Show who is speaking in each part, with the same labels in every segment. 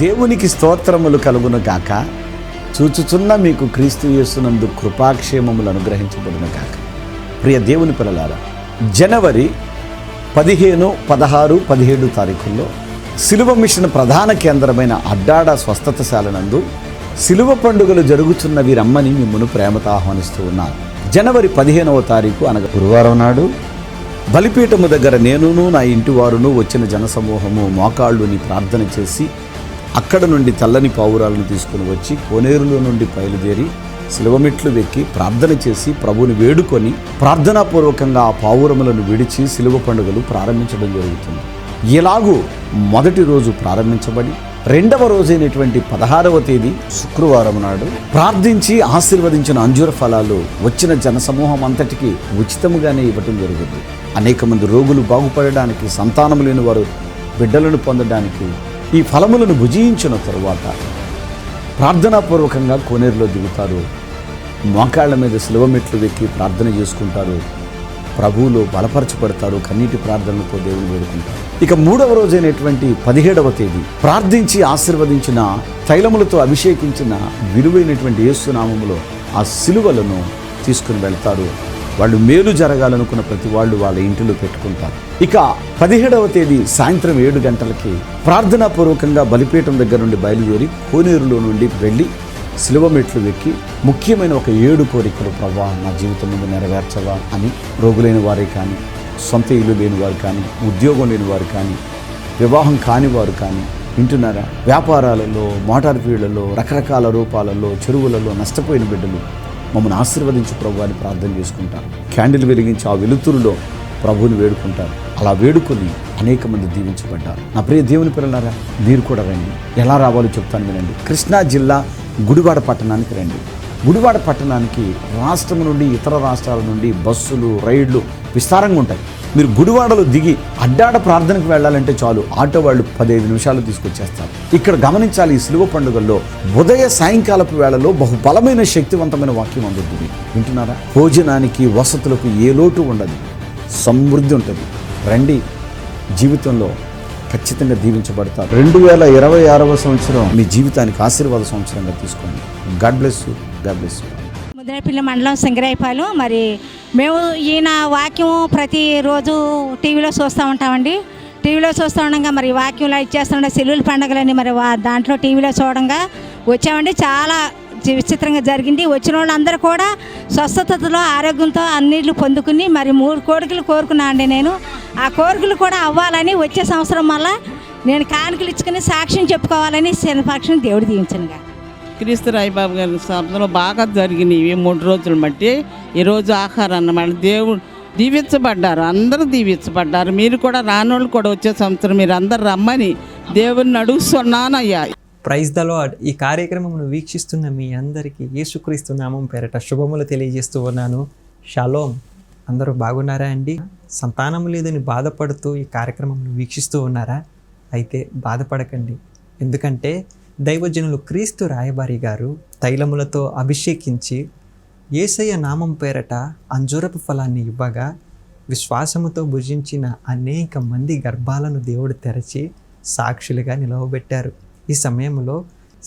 Speaker 1: దేవునికి స్తోత్రములు కలుగును గాక. చూచుచున్న మీకు క్రీస్తు యేసునందు కృపాక్షేమములు అనుగ్రహించబడును గాక. ప్రియ దేవుని పిల్లలారా, జనవరి 15, 16, 17 తారీఖుల్లో సిలువ మిషన్ ప్రధాన కేంద్రమైన అడ్డాడ స్వస్థతశాల నందు సిలువ పండుగలు జరుగుతున్న వీరమ్మని మిమ్మల్ని ప్రేమతో ఆహ్వానిస్తూ ఉన్నాను. జనవరి 15వ తారీఖు అనగా గురువారం నాడు బలిపీఠము దగ్గర నేనును నా ఇంటి వారును వచ్చిన జనసమూహము మోకాళ్ళుని ప్రార్థన చేసి అక్కడ నుండి తెల్లని పావురాలను తీసుకుని వచ్చి కోనేరులో నుండి బయలుదేరి సిలువమెట్లు వెక్కి ప్రార్థన చేసి ప్రభువుని వేడుకొని ప్రార్థనాపూర్వకంగా ఆ పావురములను విడిచి సిలువ పండుగలు ప్రారంభించడం జరుగుతుంది. ఇలాగూ మొదటి రోజు ప్రారంభించబడి రెండవ రోజైనటువంటి 16వ తేదీ శుక్రవారం నాడు ప్రార్థించి ఆశీర్వదించిన అంజూర ఫలాలు వచ్చిన జనసమూహం అంతటికి ఉచితముగానే ఇవ్వటం జరుగుతుంది. అనేక మంది రోగులు బాగుపడడానికి, సంతానం లేని వారు బిడ్డలను పొందడానికి ఈ ఫలములను భుజించిన తరువాత ప్రార్థనాపూర్వకంగా కోనేరులో దిగుతారు. మోకాళ్ళ మీద సిలువ మెట్లు వెక్కి ప్రార్థన చేసుకుంటారు. ప్రభువులో బలపరచబడతారు. కన్నీటి ప్రార్థనలతో దేవుని వేడుకుంటారు. ఇక మూడవ రోజైనటువంటి 17వ తేదీ ప్రార్థించి ఆశీర్వదించిన తైలములతో అభిషేకించిన విలువైనటువంటి యేసు నామములో ఆ సిలువలను తీసుకుని వెళ్తారు. వాళ్ళు మేలు జరగాలనుకున్న ప్రతి వాళ్ళు వాళ్ళ ఇంటిలో పెట్టుకుంటారు. ఇక 17వ తేదీ సాయంత్రం 7 గంటలకి ప్రార్థనాపూర్వకంగా బలిపీఠం దగ్గర నుండి బయలుదేరి కోనేరులో నుండి వెళ్ళి సిలువ మెట్లు వెక్కి ముఖ్యమైన ఒక 7 కోరికలు ప్రభా నా జీవితం ముందు నెరవేర్చవా అని రోగులైన వారే కానీ, సొంత ఇల్లు లేని వారు కానీ, ఉద్యోగం లేని వారు కానీ, వివాహం కాని వారు కానీ వింటున్నారా, వ్యాపారాలలో, మోటార్ ఫీల్డ్లలో, రకరకాల రూపాలలో, చెరువులలో నష్టపోయిన బిడ్డలు మమ్మల్ని ఆశీర్వదించి ప్రభు అని ప్రార్థన చేసుకుంటారు. క్యాండిల్ వెలిగించి ఆ వెలుతురులో ప్రభువుని వేడుకుంటారు. అలా వేడుకొని అనేక మంది దీవించబడ్డారు. నా ప్రియ దేవుని పిల్లలారా, మీరు కూడా రండి. ఎలా రావాలో చెప్తాను వినండి. కృష్ణా జిల్లా గుడివాడ పట్టణానికి రండి. గుడివాడ పట్టణానికి రాష్ట్రం నుండి, ఇతర రాష్ట్రాల నుండి బస్సులు, రైళ్లు విస్తారంగా ఉంటాయి. మీరు గుడివాడలో దిగి అడ్డాడ ప్రార్థనకు వెళ్ళాలంటే చాలు, ఆటో వాళ్ళు 15 నిమిషాలు తీసుకొచ్చేస్తారు. ఇక్కడ గమనించాలి, ఈ సిలువ పండుగల్లో ఉదయ సాయంకాలపు వేళలో బహుబలమైన శక్తివంతమైన వాక్యం అందుతుంది. వింటున్నారా? భోజనానికి, వసతులకు ఏ లోటు ఉండదు, సమృద్ధి ఉంటుంది. రండి, జీవితంలో ఖచ్చితంగా దీవించబడతారు. 2026వ సంవత్సరం మీ జీవితానికి ఆశీర్వాద సంవత్సరంగా తీసుకోండి. God bless you. God bless you.
Speaker 2: Mudrapalli మండలం సింగరాయపాలెం. మరి మేము ఈయన వాక్యం ప్రతిరోజు టీవీలో చూస్తూ ఉంటామండి. టీవీలో చూస్తూ ఉండగా మరి వాక్యంలో ఇచ్చేస్తుండే సిలువల పండుగలని మరి దాంట్లో టీవీలో చూడంగా వచ్చామండి. చాలా విచిత్రంగా జరిగింది. వచ్చిన వాళ్ళందరూ కూడా స్వస్థతలో, ఆరోగ్యంతో అన్నిట్లు పొందుకుని మరి 3 కోరికలు కోరుకున్నా అండి. నేను ఆ కోరికలు కూడా అవ్వాలని వచ్చే సంవత్సరం మళ్ళా నేను కానుకలు ఇచ్చుకుని సాక్ష్యం చెప్పుకోవాలని శనిపక్షం దేవుడు దీవించనుగా.
Speaker 3: క్రీస్తు రాయబాబు గారి సభలో బాగా జరిగినాయి 3 రోజులు బట్టి. ఈరోజు ఆహారం అన్నమాట. దేవుడు దీవించబడ్డారు, అందరూ దీవించబడ్డారు. మీరు కూడా రానోళ్ళు కూడా వచ్చే సంవత్సరం మీరు అందరు రమ్మని దేవుడిని అడుగుతున్నానయ్యా.
Speaker 4: Praise the lord. ఈ కార్యక్రమమును వీక్షిస్తున్న మీ అందరికీ యేసుక్రీస్తు నామం పేరట శుభములు తెలియజేస్తూ ఉన్నాను. షాలోమ్. అందరూ బాగున్నారా అండి? సంతానం లేదని బాధపడుతూ ఈ కార్యక్రమమును వీక్షిస్తూ ఉన్నారా? అయితే బాధపడకండి. ఎందుకంటే దైవజనులు క్రీస్తు రాయబారి గారు తైలములతో అభిషేకించి యేసయ్య నామం పేరట అంజూరపు ఫలాన్ని ఇవ్వగా విశ్వాసముతో భుజించిన అనేక మంది గర్భాలను దేవుడు తెరచి సాక్షులుగా నిలవబెట్టారు. ఈ సమయంలో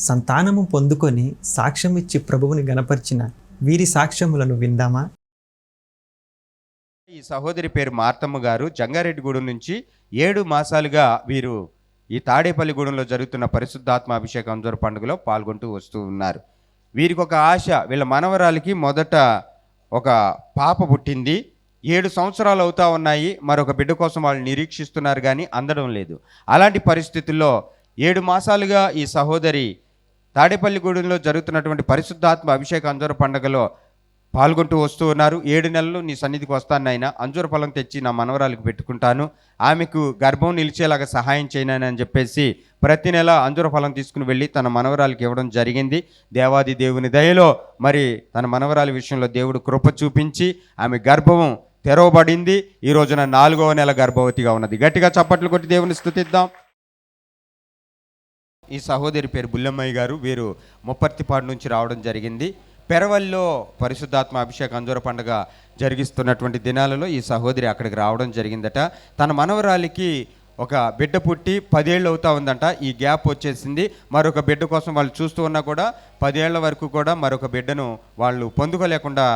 Speaker 4: సంతానము పొందుకొని సాక్ష్యం ఇచ్చి ప్రభువుని గణపరిచిన వీరి సాక్ష్యములను విందామా?
Speaker 5: ఈ సహోదరి పేరు మార్తమ్మ గారు. జంగారెడ్డిగూడెం నుంచి 7 మాసాలుగా వీరు ఈ తాడేపల్లిగూడెంలో జరుగుతున్న పరిశుద్ధాత్మ అభిషేక అంజూర పండుగలో పాల్గొంటూ వస్తూ ఉన్నారు. వీరికి ఒక ఆశ, వీళ్ళ మనవరాలకి మొదట ఒక పాప పుట్టింది. 7 సంవత్సరాలు అవుతా ఉన్నాయి. మరొక బిడ్డ కోసం వాళ్ళు నిరీక్షిస్తున్నారు కానీ అందడం లేదు. అలాంటి పరిస్థితుల్లో 7 మాసాలుగా ఈ సహోదరి తాడేపల్లిగూడెంలో జరుగుతున్నటువంటి పరిశుద్ధాత్మ అభిషేక అంజూర పండుగలో పాల్గొంటూ వస్తూ ఉన్నారు. 7 నెలలు నీ సన్నిధికి వస్తాను నాయన, అంజూర ఫలం తెచ్చి నా మనవరాలకు పెట్టుకుంటాను, ఆమెకు గర్భం నిలిచేలాగా సహాయం చేయనని అని చెప్పేసి ప్రతి నెల అంజూర ఫలం తీసుకుని వెళ్ళి తన మనవరాలకు ఇవ్వడం జరిగింది. దేవాది దేవుని దయలో మరి తన మనవరాలి విషయంలో దేవుడు కృప చూపించి ఆమె గర్భం తెరవబడింది. ఈ రోజున 4వ నెల గర్భవతిగా ఉన్నది. గట్టిగా చప్పట్లు కొట్టి దేవుని స్తుతిద్దాం. ఈ సహోదరి పేరు బుల్లమ్మయ్య గారు. వీరు ముప్పర్తిపాడు నుంచి రావడం జరిగింది. పెరవల్లో పరిశుద్ధాత్మ అభిషేక అంజూర పండుగ జరిగిస్తున్నటువంటి దినాలలో ఈ సహోదరి అక్కడికి రావడం జరిగిందట. తన మనవరాలికి ఒక బిడ్డ పుట్టి 10 ఏళ్ళు అవుతా ఉందంట. ఈ గ్యాప్ వచ్చేసింది. మరొక బిడ్డ కోసం వాళ్ళు చూస్తూ ఉన్నా కూడా 10 ఏళ్ల వరకు కూడా మరొక బిడ్డను వాళ్ళు పొందుకోలేకుండా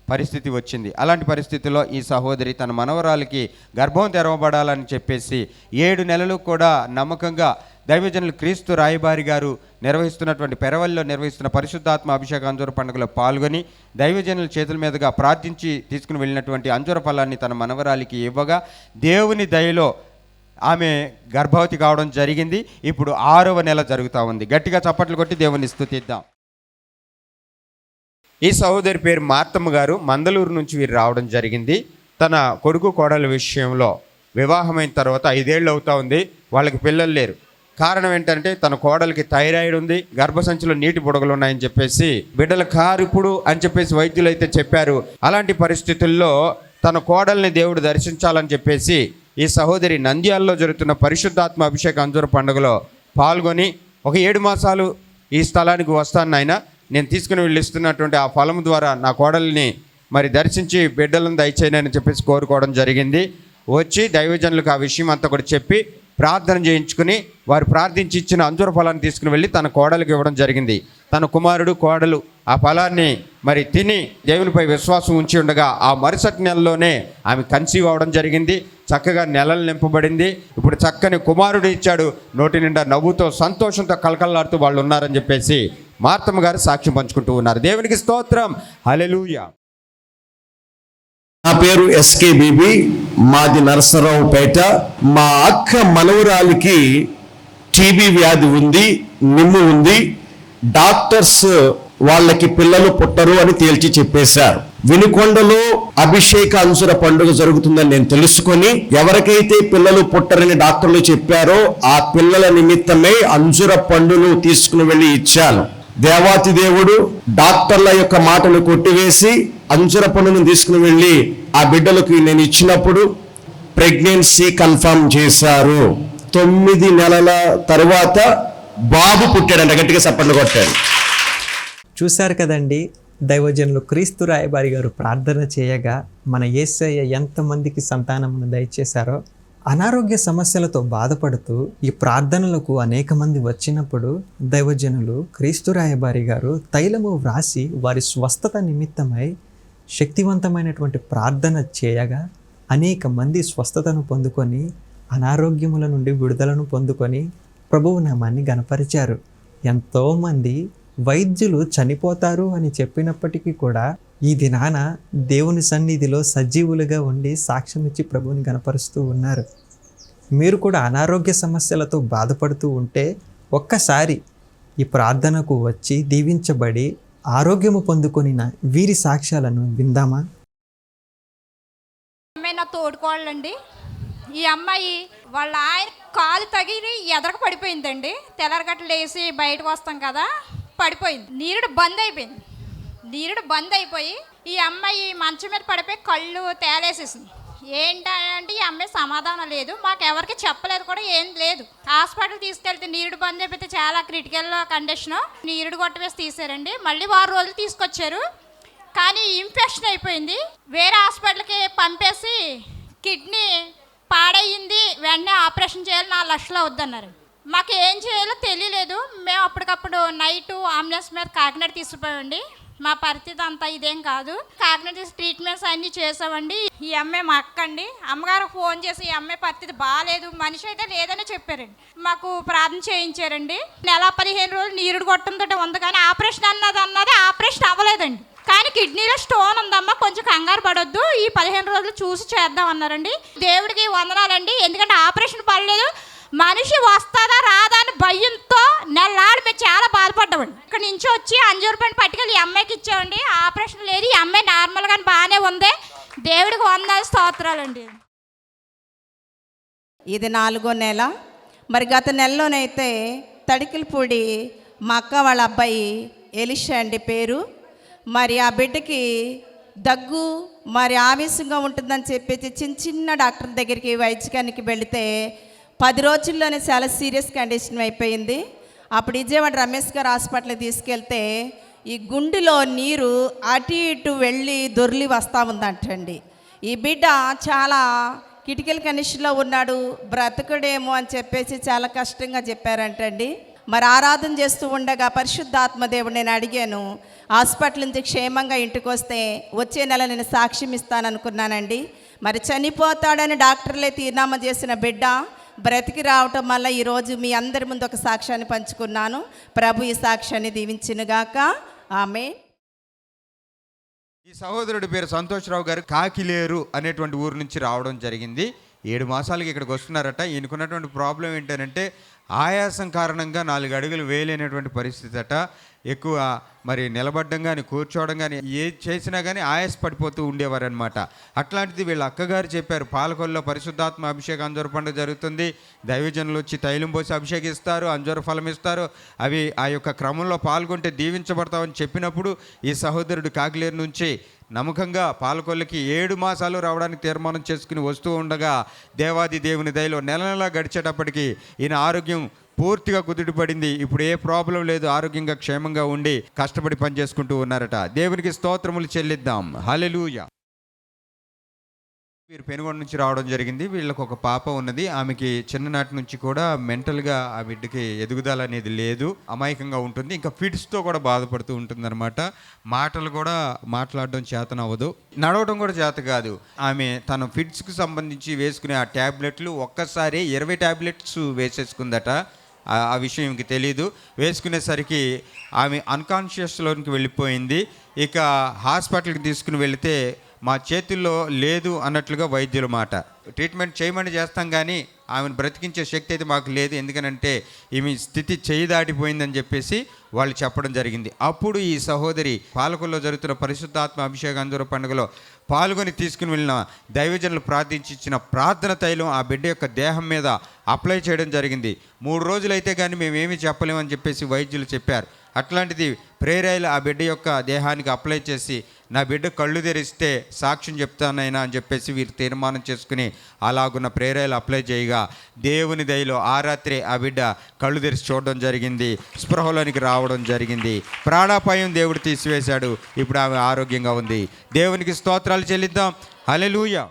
Speaker 5: పరిస్థితి వచ్చింది. అలాంటి పరిస్థితుల్లో ఈ సహోదరి తన మనవరాలకి గర్భం తెరవబడాలని చెప్పేసి 7 నెలలు కూడా నమ్మకంగా దైవజనులు క్రీస్తు రాయబారి గారు నిర్వహిస్తున్నటువంటి పెరవల్లో నిర్వహిస్తున్న పరిశుద్ధాత్మ అభిషేక అంజూర పండుగలో పాల్గొని దైవజనుల చేతుల మీదుగా ప్రార్థించి తీసుకుని వెళ్ళినటువంటి అంజూర ఫలాన్ని తన మనవరాలికి ఇవ్వగా దేవుని దయలో ఆమె గర్భవతి కావడం జరిగింది. ఇప్పుడు 6వ నెల జరుగుతూ ఉంది. గట్టిగా చప్పట్లు కొట్టి దేవుని స్తుతిద్దాం. ఈ సహోదరి పేరు మార్తమ్మ గారు. మందలూరు నుంచి వీరు రావడం జరిగింది. తన కొడుకు కోడల విషయంలో వివాహమైన తర్వాత 5 ఏళ్ళు అవుతా ఉంది. వాళ్ళకి పిల్లలు లేరు. కారణం ఏంటంటే తన కోడలికి థైరాయిడ్ ఉంది, గర్భసంచిలో నీటి బుడగలు ఉన్నాయని చెప్పేసి బిడ్డల కారుపుడు అని చెప్పేసి వైద్యులు అయితే చెప్పారు. అలాంటి పరిస్థితుల్లో తన కోడల్ని దేవుడు దర్శించాలని చెప్పేసి ఈ సహోదరి నంద్యాలలో జరుగుతున్న పరిశుద్ధాత్మ అభిషేక అంజూర పండుగలో పాల్గొని ఒక 7 మాసాలు ఈ స్థలానికి వస్తాను నాయన, నేను తీసుకుని వెళ్ళి ఇస్తున్నటువంటి ఆ ఫలం ద్వారా నా కోడల్ని మరి దర్శించి బిడ్డలను దయచేయనని చెప్పేసి కోరుకోవడం జరిగింది. వచ్చి దైవజనులకు ఆ విషయం అంతా కూడా చెప్పి ప్రార్థన చేయించుకుని వారు ప్రార్థించి ఇచ్చిన అంజూర ఫలాన్ని తీసుకుని వెళ్ళి తన కోడలికి ఇవ్వడం జరిగింది. తన కుమారుడు కోడలు ఆ ఫలాన్ని మరి తిని దేవునిపై విశ్వాసం ఉంచి ఉండగా ఆ మరుసటి నెలలోనే ఆమె కన్సీవ్ అవ్వడం జరిగింది. చక్కగా నెలలు నింపబడింది. ఇప్పుడు చక్కని కుమారుడు ఇచ్చాడు. నోటి నిండా నవ్వుతో సంతోషంతో కలకల్లాడుతూ వాళ్ళు ఉన్నారని చెప్పేసి మార్తమ్మ గారు సాక్ష్యం పంచుకుంటూ ఉన్నారు. దేవునికి స్తోత్రం. హల్లెలూయా.
Speaker 6: నా పేరు ఎస్కే బీబీ, మాది నరసరావుపేట. మా అక్క మనవరాలికి టీబీ వ్యాధి ఉంది, నిమ్ము ఉంది. డాక్టర్స్ వాళ్ళకి పిల్లలు పుట్టరు అని తేల్చి చెప్పేశారు. వినుకొండలో అభిషేక అంజూర పండుగ జరుగుతుందని నేను తెలుసుకొని ఎవరికైతే పిల్లలు పుట్టరని డాక్టర్లు చెప్పారో ఆ పిల్లల నిమిత్తమై అంజూర పండును తీసుకుని వెళ్ళి ఇచ్చాను. దేవాతి దేవుడు డాక్టర్ల యొక్క మాటలు కొట్టివేసి అంజూర పండును తీసుకుని వెళ్ళి ఆ బిడ్డలకు నేను ఇచ్చినప్పుడు ప్రెగ్నెన్సీ కన్ఫర్మ్ చేశారు. 9 నెలల తరువాత బాబు పుట్టాడంట. గట్టిగా చప్పట్లు కొట్టాడు.
Speaker 4: చూశారు కదండి, దైవజనులు క్రీస్తు రాయబారి గారు ప్రార్థన చేయగా మన యేసయ్య ఎంతమందికి సంతానమును దయచేశారో. అనారోగ్య సమస్యలతో బాధపడుతూ ఈ ప్రార్థనలకు అనేక మంది వచ్చినప్పుడు దైవజనులు క్రీస్తు రాయబారి గారు తైలము వ్రాసి వారి స్వస్థత నిమిత్తమై శక్తివంతమైనటువంటి ప్రార్థన చేయగా అనేక మంది స్వస్థతను పొందుకొని అనారోగ్యముల నుండి విడుదలను పొందుకొని ప్రభువు నామాన్ని గణపరిచారు. ఎంతోమంది వైద్యులు చనిపోతారు అని చెప్పినప్పటికీ కూడా ఈ దినాన దేవుని సన్నిధిలో సజీవులుగా ఉండి సాక్ష్యం ఇచ్చి ప్రభువుని గణపరుస్తూ ఉన్నారు. మీరు కూడా అనారోగ్య సమస్యలతో బాధపడుతూ ఉంటే ఒక్కసారి ఈ ప్రార్థనకు వచ్చి దీవించబడి ఆరోగ్యము పొందుకొనిన వీరి సాక్ష్యాలను విందామా?
Speaker 7: నా తోడుకోవాలండి. ఈ అమ్మాయి వాళ్ళ ఆయన కాలు తగిలి ఎదరకు పడిపోయిందండి. తెల్లరగట్లు వేసి బయటకు వస్తాం కదా, పడిపోయింది. నీరుడు బంద్ అయిపోయి ఈ అమ్మాయి మంచం మీద పడిపోయి కళ్ళు తేలేసేసింది. ఏంటంటే ఈ అమ్మాయి సమాధానం లేదు, మాకు ఎవరికి చెప్పలేదు కూడా, ఏం లేదు. హాస్పిటల్ తీసుకెళ్తే నీరుడు బంద్ అయిపోతే చాలా క్రిటికల్ కండిషన్. నీరుడు కొట్టవేసి తీసారండి. మళ్ళీ 6 రోజులు తీసుకొచ్చారు. కానీ ఇన్ఫెక్షన్ అయిపోయింది. వేరే హాస్పిటల్కి పంపేసి కిడ్నీ పాడయింది, వెంటనే ఆపరేషన్ చేయాలి, 4 లక్షలు అవుద్దన్నారు. మాకు ఏం చేయాలో తెలియలేదు. మేము అప్పటికప్పుడు నైట్ అంబులెన్స్ మీద కాకినాడ తీసుకుపోయామండి. మా పరిస్థితి అంతా ఇదేం కాదు. కాకినాడ తీసి ట్రీట్మెంట్స్ అన్నీ చేసామండి. ఈ అమ్మాయి మా అక్క అండి. అమ్మగారు ఫోన్ చేసి ఈ అమ్మాయి పరిస్థితి బాగాలేదు, మనిషి అయితే లేదని చెప్పారండి. మాకు ప్రార్థన చేయించారండి. నెల 15 రోజులు నీరుడు కొట్టడంతో ఉంది, కానీ ఆపరేషన్ అన్నది ఆపరేషన్ అవ్వలేదండి. కానీ కిడ్నీలో స్టోన్ ఉందమ్మా, కొంచెం కంగారు పడొద్దు, ఈ 15 రోజులు చూసి చేద్దాం అన్నారండి. దేవుడికి వందనాలండి. ఎందుకంటే ఆపరేషన్ పడలేదు. మనిషి వస్తుందా రాదా అని భయంతో నెలలాడు మేము చాలా బాధపడ్డామండి. ఇక్కడ నుంచి వచ్చి అంజూరు పండు పట్టుకెళ్ళి ఈ అమ్మాయికి ఇచ్చామండి. ఆపరేషన్ లేదు, ఈ అమ్మాయి నార్మల్గానే బాగానే ఉంది. దేవుడికి వందనాలు, స్తోత్రాలండి.
Speaker 8: ఇది 4వ నెల. మరి గత నెలలోనైతే తడికిలపూడి మా అక్క వాళ్ళ అబ్బాయి ఎలిషా అండి పేరు. మరి ఆ బిడ్డకి దగ్గు మరి ఆవేశంగా ఉంటుందని చెప్పేసి చిన్న డాక్టర్ దగ్గరికి వైద్యానికి వెళితే 10 రోజుల్లోనే చాలా సీరియస్ కండిషన్ అయిపోయింది. అప్పుడు విజయవాడ రమేష్ గారు హాస్పిటల్కి తీసుకెళ్తే ఈ గుండెలో నీరు అటు ఇటు వెళ్ళి దొర్లి వస్తూ ఉందంటండి. ఈ బిడ్డ చాలా కిటికీల కండిషన్లో ఉన్నాడు, బ్రతకడేమో అని చెప్పేసి చాలా కష్టంగా చెప్పారంటండి. మరి ఆరాధన చేస్తూ ఉండగా పరిశుద్ధాత్మ దేవుడు నేను అడిగాను, హాస్పిటల్ నుంచి క్షేమంగా ఇంటికి వస్తే వచ్చే నెల నేను సాక్ష్యం ఇస్తాననుకున్నానండి. మరి చనిపోతాడని డాక్టర్లే తీర్మానం చేసిన బిడ్డ బ్రతికి రావటం వల్ల ఈరోజు మీ అందరి ముందు ఒక సాక్ష్యాన్ని పంచుకున్నాను. ప్రభు ఈ సాక్ష్యాన్ని దీవించినగాక. ఆమేన్.
Speaker 5: ఈ సహోదరుడి పేరు సంతోష్రావు గారు కాకిలేరు అనేటువంటి ఊరు నుంచి రావడం జరిగింది. 7 మాసాలకి ఇక్కడికి వస్తున్నారట. ఈయనకున్నటువంటి ప్రాబ్లం ఏంటంటే ఆయాసం కారణంగా 4 అడుగులు వేయలేనటువంటి పరిస్థితి అట. ఎక్కువ మరి నిలబడ్డం కానీ కూర్చోవడం కానీ ఏది చేసినా కానీ ఆయాస పడిపోతూ ఉండేవారనమాట. అట్లాంటిది వీళ్ళ అక్కగారు చెప్పారు, పాలకొల్లో పరిశుద్ధాత్మ అభిషేక అంజూర పండుగ జరుగుతుంది, దైవజనులు వచ్చి తైలం పోసి అభిషేకిస్తారు, అంజూర ఫలం ఇస్తారు, అవి ఆ యొక్క క్రమంలో పాల్గొంటే దీవించబడతామని చెప్పినప్పుడు ఈ సహోదరుడు కాకిలేరు నుంచి నమ్మకంగా పాలకొల్లుకి 7 మాసాలు రావడానికి తీర్మానం చేసుకుని వస్తూ ఉండగా దేవాది దేవుని దయలో నెల గడిచేటప్పటికి ఈయన ఆరోగ్యం పూర్తిగా కుదుటపడింది. ఇప్పుడు ఏ ప్రాబ్లం లేదు, ఆరోగ్యంగా క్షేమంగా ఉండి కష్టపడి పనిచేసుకుంటూ ఉన్నారట. దేవునికి స్తోత్రములు చెల్లిద్దాం. హల్లెలూయా. వీరు పెనుగొండ నుంచి రావడం జరిగింది. వీళ్ళకి ఒక పాప ఉన్నది. ఆమెకి చిన్ననాటి నుంచి కూడా మెంటల్గా ఆ బిడ్డకి ఎదుగుదల అనేది లేదు, అమాయకంగా ఉంటుంది, ఇంకా ఫిట్స్తో కూడా బాధపడుతూ ఉంటుందన్నమాట. మాటలు కూడా మాట్లాడడం చేతనవ్వదు, నడవడం కూడా చేత కాదు. ఆమె తన ఫిట్స్కి సంబంధించి వేసుకునే ఆ ట్యాబ్లెట్లు ఒక్కసారి 20 ట్యాబ్లెట్స్ వేసేసుకుందట. ఆ విషయం ఇంక తెలీదు. వేసుకునేసరికి ఆమె అన్కాన్షియస్లోనికి వెళ్ళిపోయింది. ఇక హాస్పిటల్కి తీసుకుని వెళితే మా చేతుల్లో లేదు అన్నట్లుగా వైద్యుల మాట. ట్రీట్మెంట్ చేయమని చేస్తాం కానీ ఆమెను బ్రతికించే శక్తి అయితే మాకు లేదు, ఎందుకనంటే ఈమె స్థితి చేయి దాటిపోయిందని చెప్పేసి వాళ్ళు చెప్పడం జరిగింది. అప్పుడు ఈ సహోదరి పాలకొల్లో జరుగుతున్న పరిశుద్ధాత్మ అభిషేక అంజూర పండుగలో పాల్గొని తీసుకుని వెళ్ళిన దైవజనులు ప్రార్థించి ఇచ్చిన ప్రార్థన తైలం ఆ బిడ్డ యొక్క దేహం మీద అప్లై చేయడం జరిగింది. 3 రోజులైతే కానీ మేమేమీ చెప్పలేమని చెప్పేసి వైద్యులు చెప్పారు. అట్లాంటిది ప్రేరాయిలు ఆ బిడ్డ యొక్క దేహానికి అప్లై చేసి నా బిడ్డ కళ్ళు తెరిస్తే సాక్ష్యం చెప్తానైనా అని చెప్పేసి వీరు తీర్మానం చేసుకుని అలాగున్న ప్రేరాయిలు అప్లై చేయగా దేవుని దయలో ఆ రాత్రి ఆ బిడ్డ కళ్ళు తెరిచి చూడడం జరిగింది, స్పృహలోనికి రావడం జరిగింది. ప్రాణాపాయం దేవుడు తీసివేశాడు. ఇప్పుడు ఆమె ఆరోగ్యంగా ఉంది. దేవునికి స్తోత్రాలు చెల్లిద్దాం. హల్లెలూయా.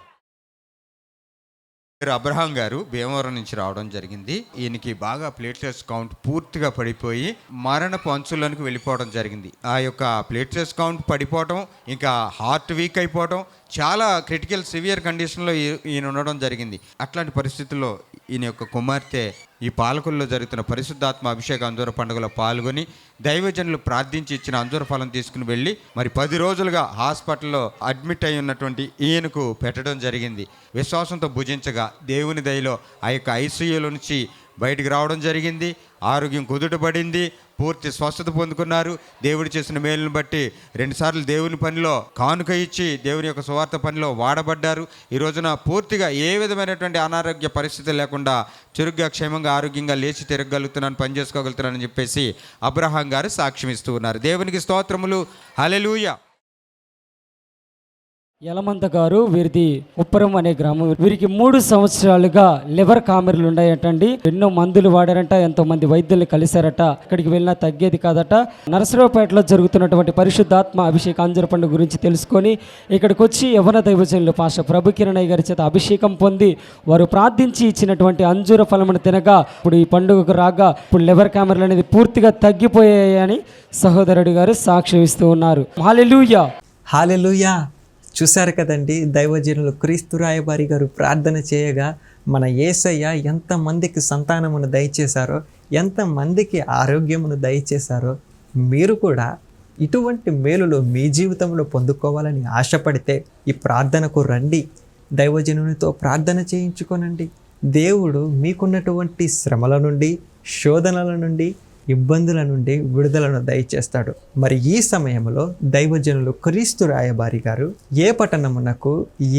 Speaker 5: అబ్రహాం గారు భీమవరం నుంచి రావడం జరిగింది. ఈయనకి బాగా ప్లేట్లెట్స్ కౌంట్ పూర్తిగా పడిపోయి మరణపు అంచులకు వెళ్ళిపోవడం జరిగింది. ఆ యొక్క ప్లేట్లెట్స్ కౌంట్ పడిపోవడం, ఇంకా హార్ట్ వీక్ అయిపోవడం, చాలా క్రిటికల్ సివియర్ కండిషన్లో ఈయన ఉండడం జరిగింది. అట్లాంటి పరిస్థితుల్లో ఈయన యొక్క కుమార్తె ఈ పాలకొల్లో జరుగుతున్న పరిశుద్ధాత్మ అభిషేక అంజూర పండుగలో పాల్గొని దైవజనులు ప్రార్థించి ఇచ్చిన అంజూర ఫలం తీసుకుని వెళ్ళి మరి 10 రోజులుగా హాస్పిటల్లో అడ్మిట్ అయి ఉన్నటువంటి ఈయనకు పెట్టడం జరిగింది. విశ్వాసంతో భుజించగా దేవుని దయలో ఆ యొక్క ఐసీయూలో నుంచి బయటికి రావడం జరిగింది. ఆరోగ్యం కుదుటపడింది, పూర్తి స్వస్థత పొందుకున్నారు. దేవుడు చేసిన మేలును బట్టి 2 సార్లు దేవుని పనిలో కానుక ఇచ్చి దేవుని యొక్క సువార్త పనిలో వాడబడ్డారు. ఈ రోజున పూర్తిగా ఏ విధమైనటువంటి అనారోగ్య పరిస్థితి లేకుండా చురుగ్గా క్షేమంగా ఆరోగ్యంగా లేచి తిరగలుగుతున్నాను, పని చేసుకోగలుగుతున్నానని చెప్పేసి అబ్రహాం గారు సాక్ష్యం ఇస్తూ ఉన్నారు. దేవునికి స్తోత్రములు. హల్లెలూయా.
Speaker 9: యలమంత గారు, వీరిది ఉప్పరం అనే గ్రామం. వీరికి 3 సంవత్సరాలుగా లివర్ కామెర్లు ఉన్నాయటండి. ఎన్నో మందులు వాడారంట, ఎంతో మంది వైద్యుల్ని కలిశారట, ఇక్కడికి వెళ్ళినా తగ్గేది కాదట. నరసరావుపేటలో జరుగుతున్నటువంటి పరిశుద్ధాత్మ అభిషేక అంజూర పండుగ గురించి తెలుసుకొని ఇక్కడికి వచ్చి యవన దైవజనులు పాస్టర్ ప్రభు కిరణయ్య గారి చేత అభిషేకం పొంది వారు ప్రార్థించి ఇచ్చినటువంటి అంజూర ఫలమును తినగా ఇప్పుడు ఈ పండుగకు రాగా ఇప్పుడు లివర్ కామెర్లు అనేది పూర్తిగా తగ్గిపోయాయని సహోదరుడు గారు సాక్ష్యం ఇస్తూ ఉన్నారు. హల్లెలూయా.
Speaker 4: హల్లెలూయా. చూశారు కదండి, దైవజనులు క్రీస్తు రాయబారి గారు ప్రార్థన చేయగా మన యేసయ్య ఎంతమందికి సంతానమును దయచేశారో, ఎంతమందికి ఆరోగ్యమును దయచేశారో, మీరు కూడా ఇటువంటి మేలులు మీ జీవితంలో పొందుకోవాలని ఆశపడితే ఈ ప్రార్థనకు రండి, దైవజనునితో ప్రార్థన చేయించుకోనండి. దేవుడు మీకున్నటువంటి శ్రమల నుండి, శోధనల నుండి, ఇబ్బందుల నుండి విడుదలను దయచేస్తాడు. మరి ఈ సమయంలో దైవజనులు క్రీస్తు రాయబారి గారు ఏ పట్టణమునకు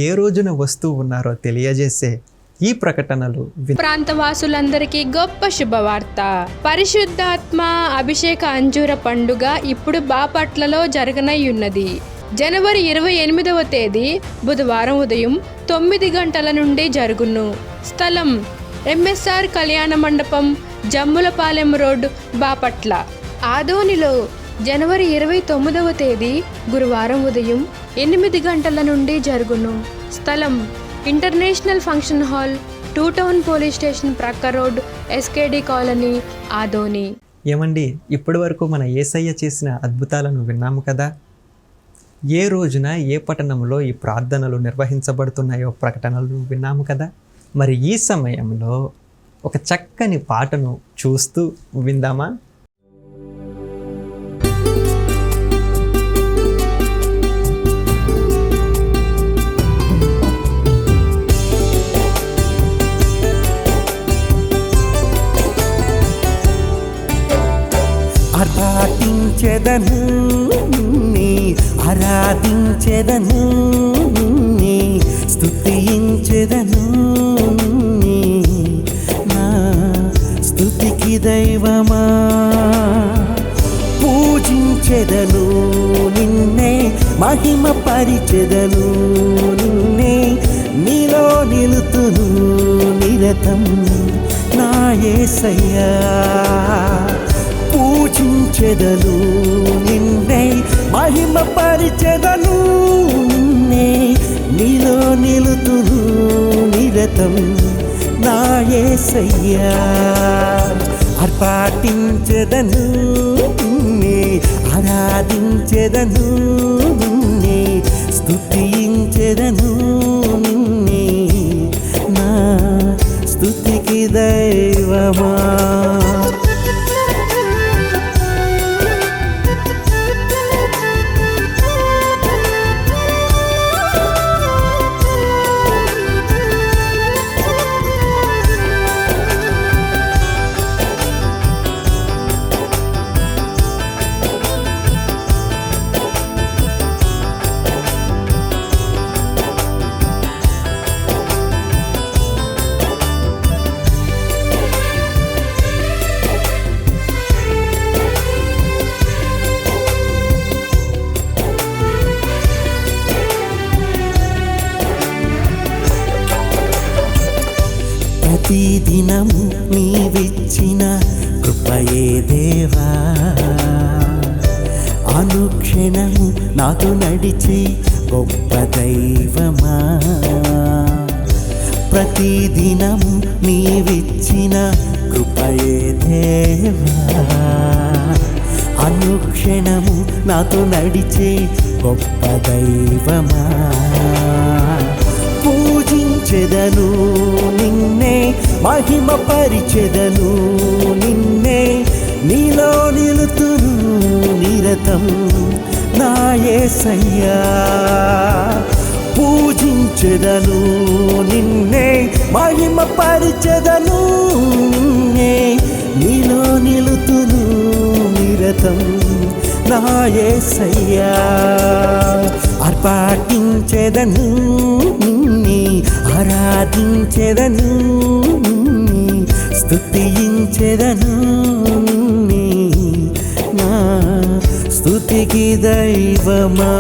Speaker 4: ఏ రోజున వస్తూ ఉన్నారో తెలియజేసే ఈ ప్రకటనలు
Speaker 10: ప్రాంతవాసులందరికీ గొప్ప శుభవార్త. పరిశుద్ధాత్మ అభిషేక అంజూర పండుగ ఇప్పుడు బాపట్లలో జరగనయ్యున్నది. జనవరి 28వ తేదీ బుధవారం ఉదయం 9 గంటల నుండి జరుగును. స్థలం ఎంఎస్ఆర్ కళ్యాణ మండపం, జమ్ములపాలెం రోడ్, బాపట్ల. ఆదోనిలో జనవరి 29వ తేదీ గురువారం ఉదయం 8 గంటల నుండి జరుగును. స్థలం international function hall, 2 town police station ప్రక్క రోడ్, ఎస్కేడి కాలనీ, ఆదోని.
Speaker 4: ఏమండి, ఇప్పటి వరకు మన యేసయ్య చేసిన అద్భుతాలను విన్నాము కదా. ఏ రోజున ఏ పట్టణంలో ఈ ప్రార్థనలు నిర్వహించబడుతున్నాయో ప్రకటనలు విన్నాము కదా. మరి ఈ సమయంలో ఒక చక్కని పాటను చూస్తూ విందామా?
Speaker 11: ఆరాధించెదను నీ, ఆరాధించెదను నీ, స్తుతించెదను నీ, నా స్తుతికి దైవమా. పూజించెదను నిన్నే, మహిమ పరిచెదను నిన్నే, నీలో నిలుతును నిరతం నా యేసయ్యా. పూజించెదను నిన్నే, మహిమ పరిచెదను నిన్నే, నీలో నిలుతును నిరతం నా యేసయ్యా. ఆర్పాటించెదను నిన్నే, ఆరాధించెదను నిన్నే, స్తుతించెదను నిన్నే, నా స్తుతికి దైవమా. ప్రతిదినము నీవిచ్చిన కృపయే దేవా, అనుక్షణము నాతో నడిచే గొప్ప దైవమా. ప్రతిదినము నీవిచ్చిన కృపయే దేవా, అనుక్షణము నాతో నడిచే గొప్ప దైవమా. పూజించెదను నిన్నే, మహిమ పరిచెదను నిన్నే, నీలో నిలుతును నిరతం నా యేసయ్యా. పూజించెదను నిన్నే, మహిమ పరిచెదను నిన్నే, నీలో నిలుతును నిరతం నా యేసయ్యా. ఆర్పాటించెదను నిన్నే, ఆరాధించెదను నిన్నే, స్తుతించెదను నిన్నే, నా స్తుతికి దైవమా.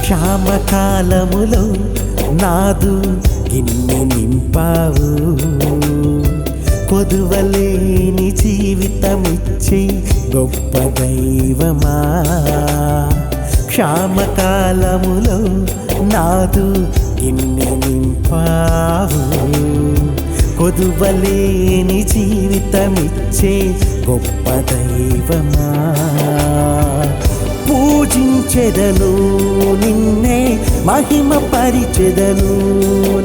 Speaker 11: క్షామకాలములో నాదు గిన్నె నింపావు, కొదువలేని జీవితమిచ్చే గొప్ప దైవమా. క్షామకాలములో నాదు గిన్నె నింపావు, కొదువలేని జీవితమిచ్చే గొప్ప దైవమా. పూజించెదను నిన్నే, మహిమ పరిచెదను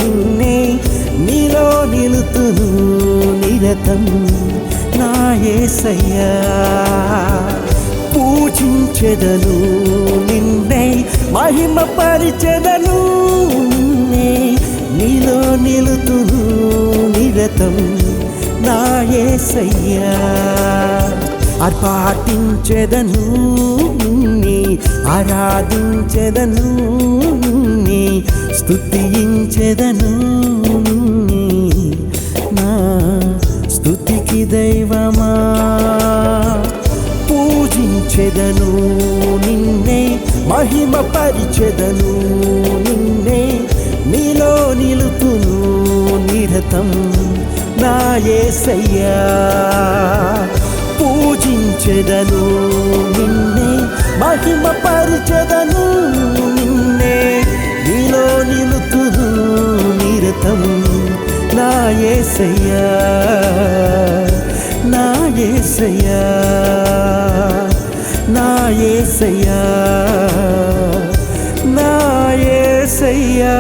Speaker 11: నిన్నే, నీలో నిలుతును నిరతం నా యేసయ్యా. పూజించెదను నిన్నే, మహిమ పరిచెదను నిన్నే, నీలో నిలుతును నిరతం నా యేసయ్యా. ఆర్పాటించెదను నిన్నే, ఆరాధించెదను నిన్నే, స్తుతించెదను నిన్నే, దైవమా పూజించెదను నిన్నే మహిమపరిచెదను నిన్నే నీలో నిలుతును నిరతం నా యేసయ్యా పూజించెదను నిన్నే మహిమపరిచెదను నిన్నే నీలో నిలుతును నిరతం నా యేసయ్యా నా యేసయ్యా నా యేసయ్యా నా యేసయ్యా.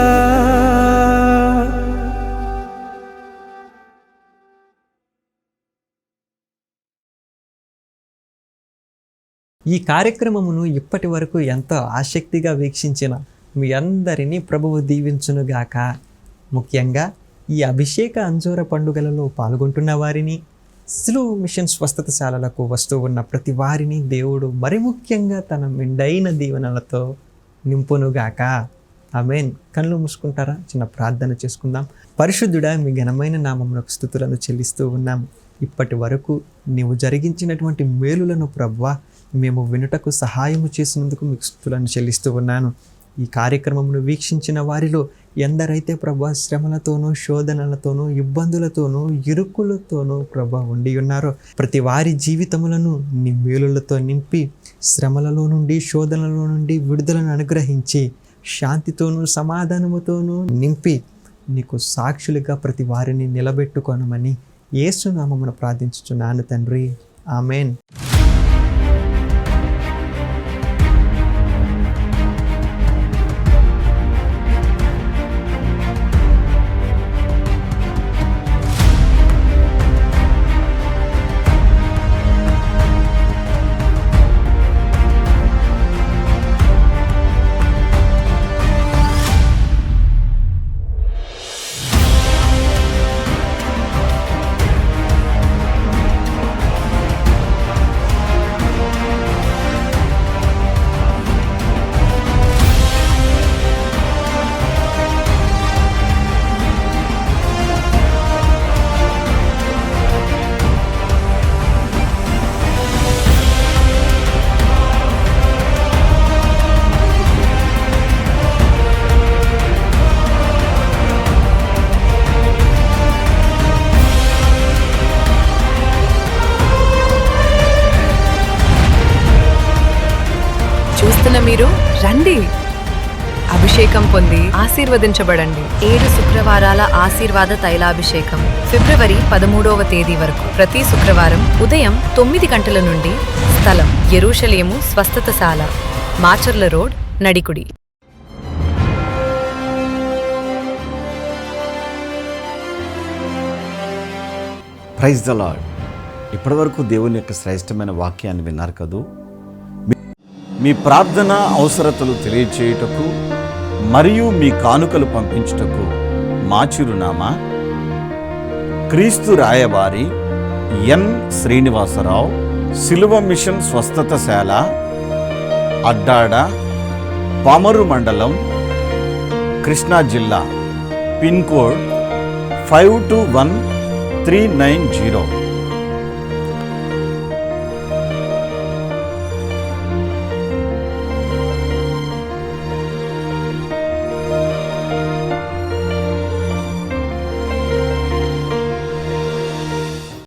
Speaker 4: ఈ కార్యక్రమమును ఇప్పటి వరకు ఎంతో ఆసక్తిగా వీక్షించిన మీ అందరినీ ప్రభువు దీవించునుగాక. ముఖ్యంగా ఈ అభిషేక అంజూర పండుగలలో పాల్గొంటున్న వారిని, సిలువ మిషన్ స్వస్థతశాలలకు వస్తూ ఉన్న ప్రతి వారిని దేవుడు మరి ముఖ్యంగా తన మెండైన దీవెనలతో నింపునుగాక. ఆమేన్. కళ్ళు మూసుకుంటారా? చిన్న ప్రార్థన చేసుకుందాం. పరిశుద్ధుడా, మీ ఘనమైన నామమునకు స్తుతులను చెల్లిస్తూ ఉన్నాము. ఇప్పటి వరకు నీవు జరిగించినటువంటి మేలులను ప్రభువా మేము వినుటకు సహాయము చేసినందుకు మీకు స్తుతులను చెల్లిస్తూ ఉన్నాను. ఈ కార్యక్రమమును వీక్షించిన వారిలో ఎందరైతే ప్రభువా శ్రమలతోనూ శోధనలతోనూ ఇబ్బందులతోనూ ఇరుకులతోనూ ప్రభువా ఉండి ఉన్నారో ప్రతి వారి జీవితములను నీ మేలులతో నింపి శ్రమలలో నుండి శోధనల నుండి విడుదలను అనుగ్రహించి శాంతితోనూ సమాధానముతోనూ నింపి నీకు సాక్షులుగా ప్రతి వారిని నిలబెట్టుకొనమని యేసు నామమున ప్రార్థించుచున్నాను తండ్రి. ఆమేన్.
Speaker 12: మీరు రండి, అభిషేకం పొంది ఆశీర్వదించబడండి. 7 శుక్రవారాల ఆశీర్వాద తైలాభిషేకం ఫిబ్రవరి 13వ తేదీ వరకు ప్రతి శుక్రవారం ఉదయం 9 గంటల నుండి. స్థలం యెరూషలేము స్వస్థతశాల, Macherla road, Nadikudi.
Speaker 1: Praise the Lord. ఇప్పటివరకు దేవుని యొక్క శ్రేష్టమైన వాక్యాన్ని విన్నారు కదూ. మీ ప్రార్థన అవసరతలు తెలియచేయుటకు మరియు మీ కానుకలు పంపించుటకు మా చిరునామా క్రీస్తు రాయబారి ఎన్ శ్రీనివాసరావు, సిలువ మిషన్ స్వస్థతశాల, అడ్డాడ, పామరు మండలం, కృష్ణా జిల్లా. Pin code 521390.